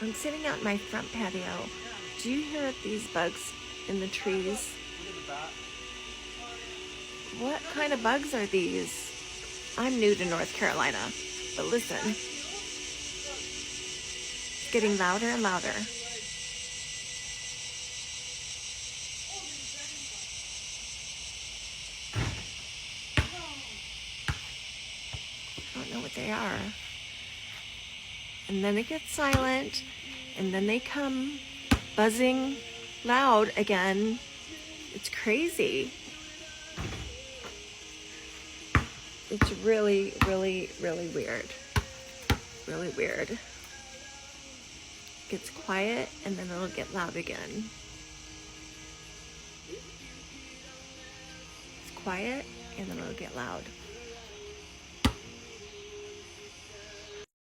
I'm sitting out in my front patio. Do you hear these bugs in the trees? What kind of bugs are these? I'm new to North Carolina, but listen, it's getting louder and louder. I don't know what they are. And then it gets silent, and then they come buzzing loud again. It's crazy. It's really, really, really weird. Really weird. It gets quiet, and then it'll get loud again. It's quiet, and then it'll get loud.